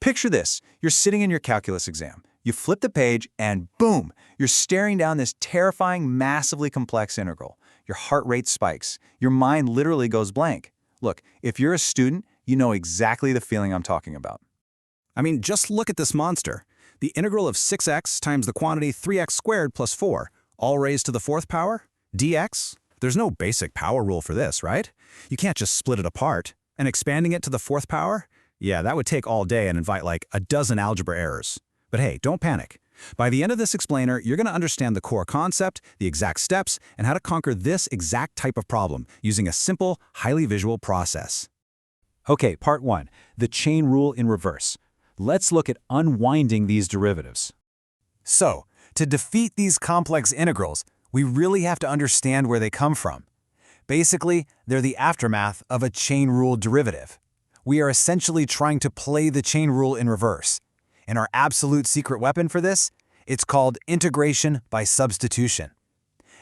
Picture this. You're sitting in your calculus exam. You flip the page and boom, you're staring down this terrifying, massively complex integral. Your heart rate spikes. Your mind literally goes blank. Look, if you're a student, you know exactly the feeling I'm talking about. I mean, just look at this monster. The integral of 6x times the quantity 3x squared plus 4, all raised to the fourth power, dx. There's no basic power rule for this, right? You can't just split it apart. And expanding it to the fourth power? Yeah, that would take all day and invite like a dozen algebra errors. But hey, don't panic. By the end of this explainer, you're going to understand the core concept, the exact steps, and how to conquer this exact type of problem using a simple, highly visual process. Okay, part 1, the chain rule in reverse. Let's look at unwinding these derivatives. So, to defeat these complex integrals, we really have to understand where they come from. Basically, they're the aftermath of a chain rule derivative. We are essentially trying to play the chain rule in reverse. And our absolute secret weapon for this? It's called integration by substitution.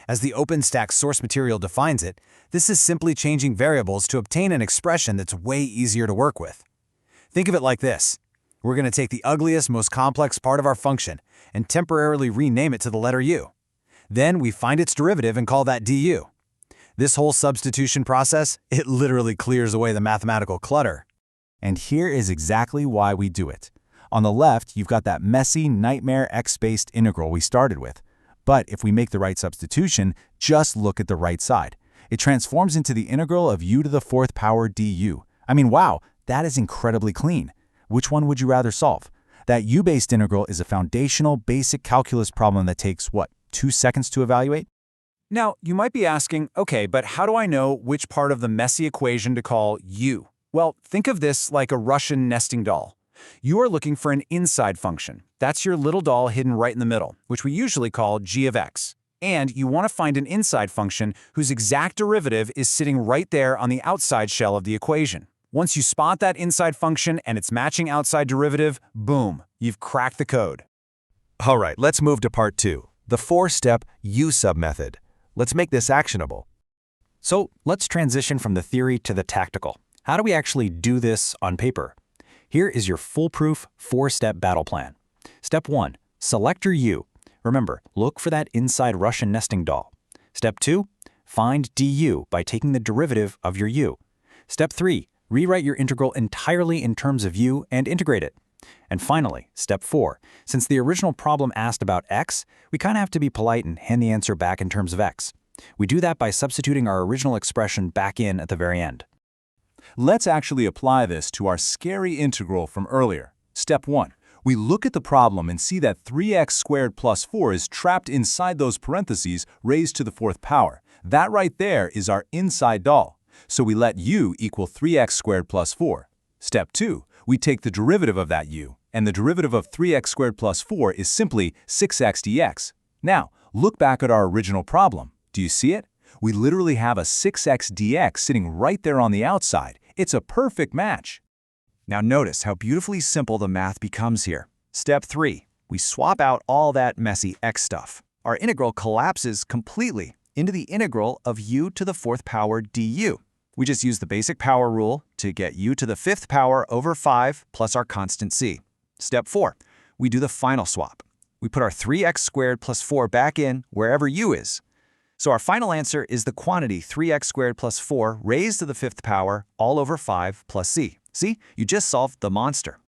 As the OpenStack source material defines it, this is simply changing variables to obtain an expression that's way easier to work with. Think of it like this. We're going to take the ugliest, most complex part of our function and temporarily rename it to the letter u. Then we find its derivative and call that du. This whole substitution process, it literally clears away the mathematical clutter. And here is exactly why we do it. On the left, you've got that messy, nightmare x-based integral we started with. But if we make the right substitution, just look at the right side. It transforms into the integral of u to the fourth power du. I mean, wow, that is incredibly clean. Which one would you rather solve? That u-based integral is a foundational, basic calculus problem that takes, what, 2 seconds to evaluate? Now, you might be asking, okay, but how do I know which part of the messy equation to call u? Well, think of this like a Russian nesting doll. You are looking for an inside function. That's your little doll hidden right in the middle, which we usually call g of x. And you want to find an inside function whose exact derivative is sitting right there on the outside shell of the equation. Once you spot that inside function and its matching outside derivative, boom, you've cracked the code. All right, let's move to part 2, the 4-step U-sub method. Let's make this actionable. So let's transition from the theory to the tactical. How do we actually do this on paper? Here is your foolproof 4-step battle plan. Step 1, select your u. Remember, look for that inside Russian nesting doll. Step 2, find du by taking the derivative of your u. Step 3, rewrite your integral entirely in terms of u and integrate it. And finally, step 4, since the original problem asked about x, we kind of have to be polite and hand the answer back in terms of x. We do that by substituting our original expression back in at the very end. Let's actually apply this to our scary integral from earlier. Step 1. We look at the problem and see that 3x squared plus 4 is trapped inside those parentheses raised to the fourth power. That right there is our inside doll. So we let u equal 3x squared plus 4. Step 2. We take the derivative of that u, and the derivative of 3x squared plus 4 is simply 6x dx. Now, look back at our original problem. Do you see it? We literally have a 6x dx sitting right there on the outside. It's a perfect match. Now notice how beautifully simple the math becomes here. Step 3. We swap out all that messy x stuff. Our integral collapses completely into the integral of u to the fourth power du. We just use the basic power rule to get u to the fifth power over 5 plus our constant c. Step 4. We do the final swap. We put our 3x squared plus 4 back in wherever u is. So our final answer is the quantity 3x squared plus 4 raised to the fifth power all over 5 plus c. See, you just solved the monster.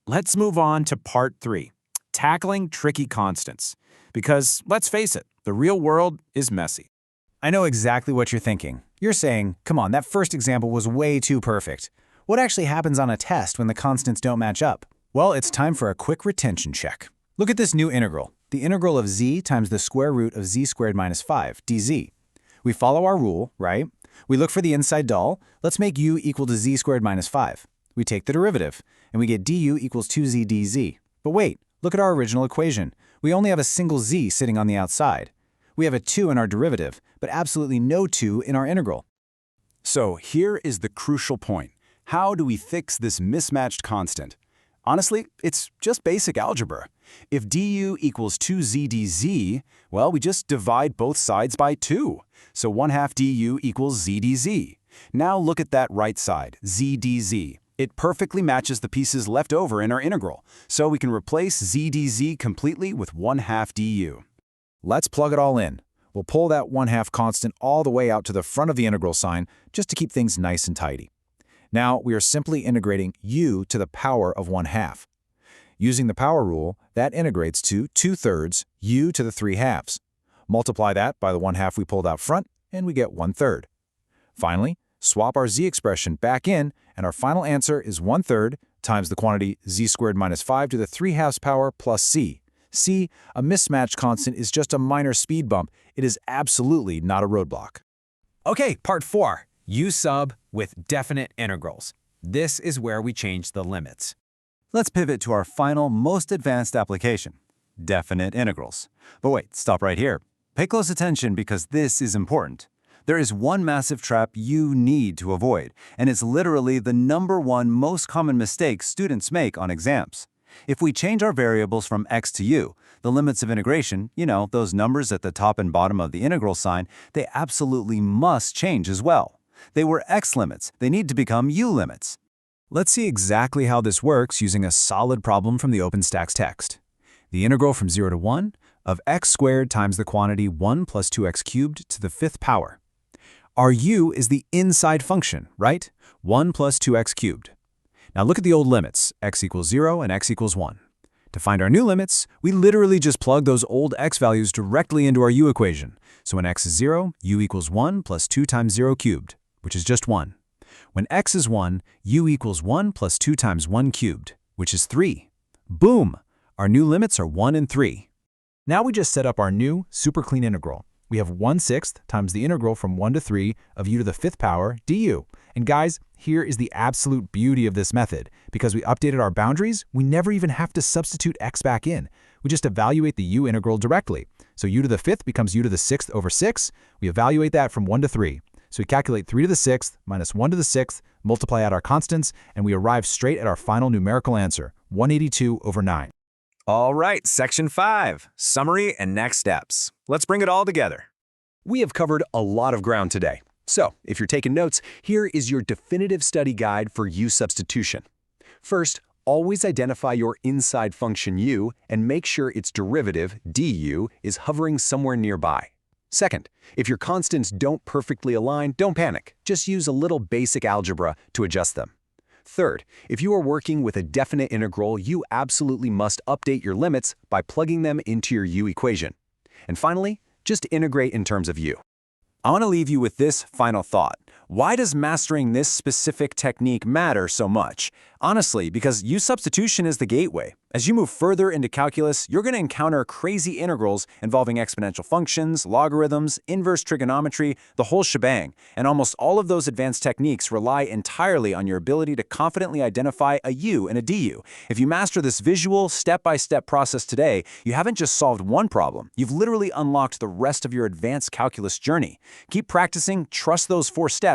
Let's move on to part 3, tackling tricky constants. Because let's face it, the real world is messy. I know exactly what you're thinking. You're saying, come on, that first example was way too perfect. What actually happens on a test when the constants don't match up? Well, it's time for a quick retention check. Look at this new integral, the integral of z times the square root of z squared minus 5, dz. We follow our rule, right? We look for the inside doll. Let's make u equal to z squared minus 5. We take the derivative, and we get du equals 2z dz. But wait, look at our original equation. We only have a single z sitting on the outside. We have a 2 in our derivative, but absolutely no 2 in our integral. So here is the crucial point. How do we fix this mismatched constant? Honestly, it's just basic algebra. If du equals 2z dz, well, we just divide both sides by 2. So 1/2 du equals z dz. Now look at that right side, z dz. It perfectly matches the pieces left over in our integral, so we can replace z dz completely with 1/2 du. Let's plug it all in. We'll pull that 1/2 constant all the way out to the front of the integral sign just to keep things nice and tidy. Now we are simply integrating u to the power of 1/2. Using the power rule, that integrates to 2/3 u to the 3/2. Multiply that by the 1/2 we pulled out front, and we get 1/3. Finally, swap our z expression back in, and our final answer is 1/3 times the quantity z squared minus 5 to the 3/2 power plus c. See, a mismatch constant is just a minor speed bump. It is absolutely not a roadblock. Okay, part 4, U-sub with definite integrals. This is where we change the limits. Let's pivot to our final, most advanced application, definite integrals. But wait, stop right here. Pay close attention because this is important. There is one massive trap you need to avoid, and it's literally the #1 most common mistake students make on exams. If we change our variables from x to u, the limits of integration, those numbers at the top and bottom of the integral sign, they absolutely must change as well. They were x limits. They need to become u limits. Let's see exactly how this works using a solid problem from the OpenStax text. The integral from 0 to 1 of x squared times the quantity 1 plus 2x cubed to the 5th power. Our u is the inside function, right? 1 plus 2x cubed. Now look at the old limits, x equals 0 and x equals 1. To find our new limits, we literally just plug those old x values directly into our u equation. So when x is 0, u equals 1 plus 2 times 0 cubed, which is just 1. When x is 1, u equals 1 plus 2 times 1 cubed, which is 3. Boom! Our new limits are 1 and 3. Now we just set up our new super clean integral. We have 1/6 times the integral from 1 to 3 of u to the 5th power du. And guys, here is the absolute beauty of this method. Because we updated our boundaries, we never even have to substitute x back in. We just evaluate the u integral directly. So u to the 5th becomes u to the 6th over 6. We evaluate that from 1 to 3. So we calculate 3 to the 6th minus 1 to the 6th, multiply out our constants, and we arrive straight at our final numerical answer, 182 over 9. All right, section 5, summary and next steps. Let's bring it all together. We have covered a lot of ground today. So, if you're taking notes, here is your definitive study guide for U-substitution. First, always identify your inside function u and make sure its derivative, du, is hovering somewhere nearby. Second, if your constants don't perfectly align, don't panic. Just use a little basic algebra to adjust them. Third, if you are working with a definite integral, you absolutely must update your limits by plugging them into your u equation. And finally, just integrate in terms of u. I want to leave you with this final thought. Why does mastering this specific technique matter so much? Honestly, because U-substitution is the gateway. As you move further into calculus, you're going to encounter crazy integrals involving exponential functions, logarithms, inverse trigonometry, the whole shebang. And almost all of those advanced techniques rely entirely on your ability to confidently identify a u and a du. If you master this visual, step-by-step process today, you haven't just solved one problem. You've literally unlocked the rest of your advanced calculus journey. Keep practicing, trust those 4 steps,